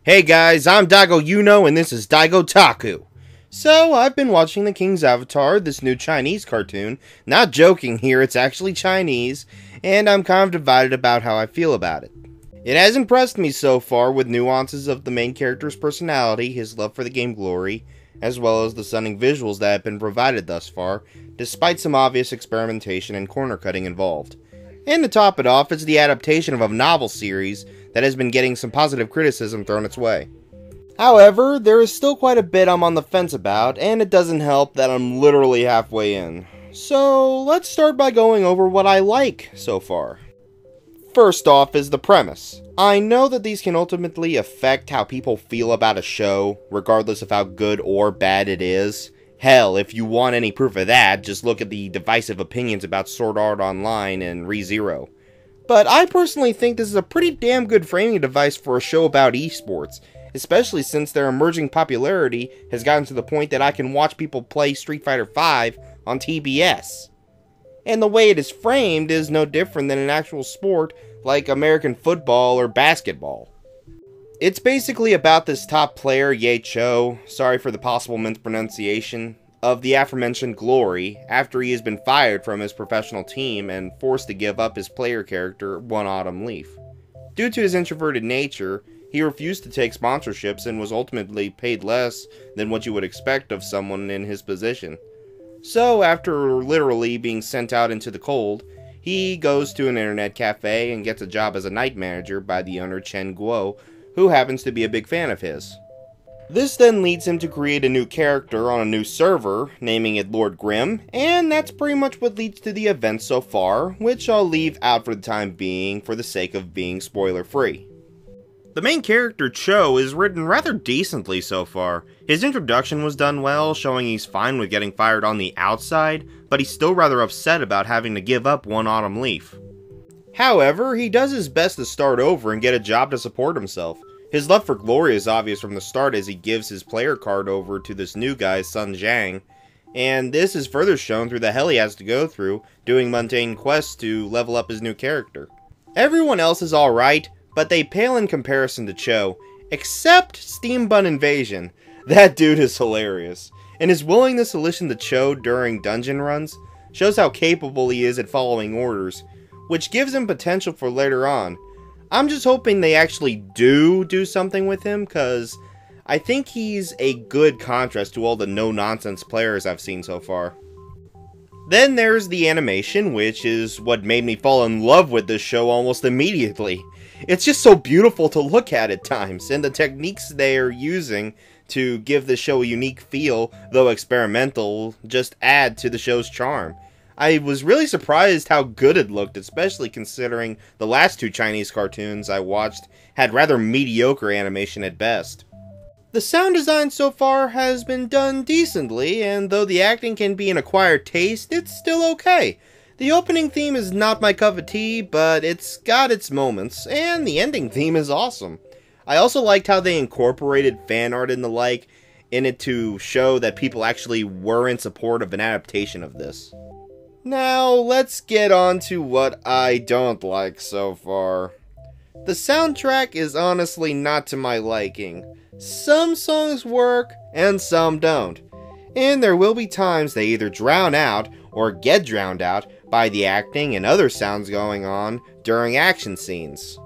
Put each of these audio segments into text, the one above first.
Hey guys, I'm DaigoUKnow and this is Daigotaku. So, I've been watching The King's Avatar, this new Chinese cartoon. Not joking here, it's actually Chinese, and I'm kind of divided about how I feel about it. It has impressed me so far with nuances of the main character's personality, his love for the game Glory, as well as the stunning visuals that have been provided thus far, despite some obvious experimentation and corner cutting involved. And to top it off, it's the adaptation of a novel series that has been getting some positive criticism thrown its way. However, there is still quite a bit I'm on the fence about, and it doesn't help that I'm literally halfway in. So, let's start by going over what I like so far. First off is the premise. I know that these can ultimately affect how people feel about a show, regardless of how good or bad it is. Hell, if you want any proof of that, just look at the divisive opinions about Sword Art Online and ReZero. But I personally think this is a pretty damn good framing device for a show about esports, especially since their emerging popularity has gotten to the point that I can watch people play Street Fighter V on TBS. And the way it is framed is no different than an actual sport like American football or basketball. It's basically about this top player, Ye Cho, sorry for the possible mispronunciation, of the aforementioned Glory, after he has been fired from his professional team and forced to give up his player character, One Autumn Leaf. Due to his introverted nature, he refused to take sponsorships and was ultimately paid less than what you would expect of someone in his position. So, after literally being sent out into the cold, he goes to an internet cafe and gets a job as a night manager by the owner Chen Guo, who happens to be a big fan of his. This then leads him to create a new character on a new server, naming it Lord Grimm, and that's pretty much what leads to the events so far, which I'll leave out for the time being for the sake of being spoiler-free. The main character, Cho, is written rather decently so far. His introduction was done well, showing he's fine with getting fired on the outside, but he's still rather upset about having to give up One Autumn Leaf. However, he does his best to start over and get a job to support himself. His love for Glory is obvious from the start as he gives his player card over to this new guy, Sun Jiang, and this is further shown through the hell he has to go through, doing mundane quests to level up his new character. Everyone else is alright, but they pale in comparison to Cho, except Steam Bun Invasion. That dude is hilarious, and his willingness to listen to Cho during dungeon runs shows how capable he is at following orders, which gives him potential for later on. I'm just hoping they actually do something with him, cause I think he's a good contrast to all the no-nonsense players I've seen so far. Then there's the animation, which is what made me fall in love with this show almost immediately. It's just so beautiful to look at times, and the techniques they are using to give the show a unique feel, though experimental, just add to the show's charm. I was really surprised how good it looked, especially considering the last two Chinese cartoons I watched had rather mediocre animation at best. The sound design so far has been done decently, and though the acting can be an acquired taste, it's still okay. The opening theme is not my cup of tea, but it's got its moments, and the ending theme is awesome. I also liked how they incorporated fan art and the like in it to show that people actually were in support of an adaptation of this. Now, let's get on to what I don't like so far. The soundtrack is honestly not to my liking. Some songs work, and some don't. And there will be times they either drown out, or get drowned out, by the acting and other sounds going on during action scenes.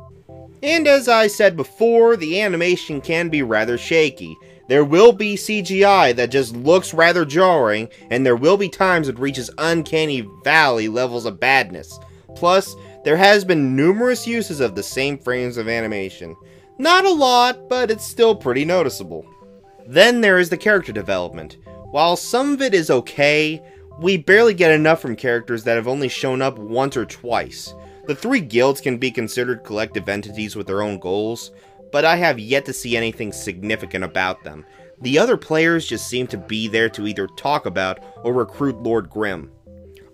And as I said before, the animation can be rather shaky. There will be CGI that just looks rather jarring, and there will be times it reaches uncanny valley levels of badness. Plus, there has been numerous uses of the same frames of animation. Not a lot, but it's still pretty noticeable. Then there is the character development. While some of it is okay, we barely get enough from characters that have only shown up once or twice. The three guilds can be considered collective entities with their own goals, but I have yet to see anything significant about them. The other players just seem to be there to either talk about or recruit Lord Grimm.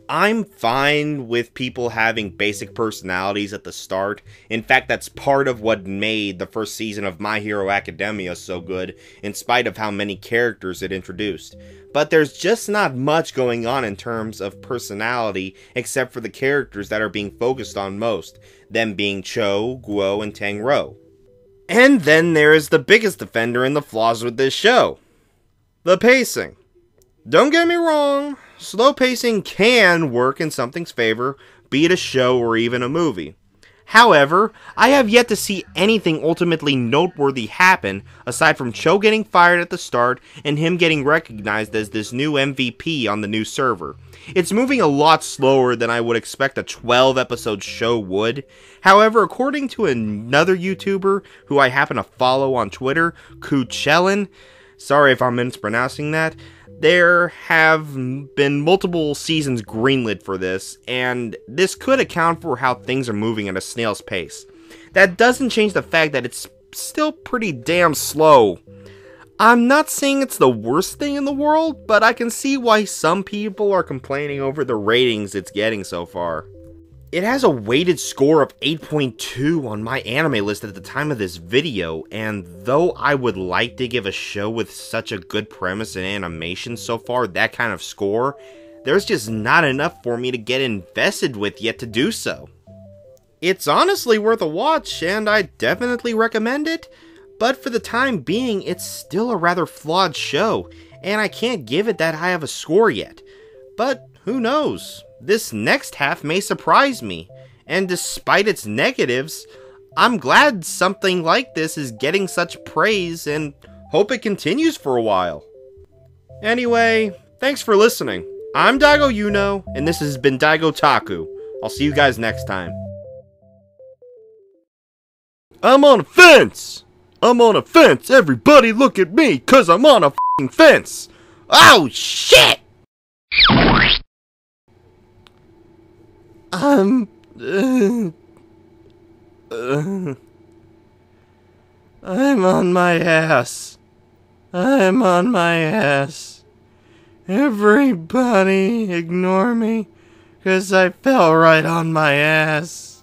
I'm fine with people having basic personalities at the start. In fact, that's part of what made the first season of My Hero Academia so good, in spite of how many characters it introduced. But there's just not much going on in terms of personality, except for the characters that are being focused on most, them being Cho, Guo, and Tang Rou. And then there is the biggest offender in the flaws with this show. The pacing. Don't get me wrong, slow pacing can work in something's favor, be it a show or even a movie. However, I have yet to see anything ultimately noteworthy happen aside from Cho getting fired at the start and him getting recognized as this new MVP on the new server. It's moving a lot slower than I would expect a 12-episode show would. However, according to another YouTuber who I happen to follow on Twitter, Kuchelin, sorry if I'm mispronouncing that, there have been multiple seasons greenlit for this, and this could account for how things are moving at a snail's pace. That doesn't change the fact that it's still pretty damn slow. I'm not saying it's the worst thing in the world, but I can see why some people are complaining over the ratings it's getting so far. It has a weighted score of 8.2 on my anime list at the time of this video, and though I would like to give a show with such a good premise and animation so far that kind of score, there's just not enough for me to get invested with yet to do so. It's honestly worth a watch, and I definitely recommend it, but for the time being, it's still a rather flawed show, and I can't give it that high of a score yet. But who knows? This next half may surprise me, and despite its negatives, I'm glad something like this is getting such praise and hope it continues for a while. Anyway, thanks for listening. I'm DaigoUKnow, and this has been Daigotaku. I'll see you guys next time. I'm on a fence! I'm on a fence! Everybody look at me, cause I'm on a f***ing fence! Oh, shit! I'm on my ass. I'm on my ass. Everybody ignore me, 'cause I fell right on my ass.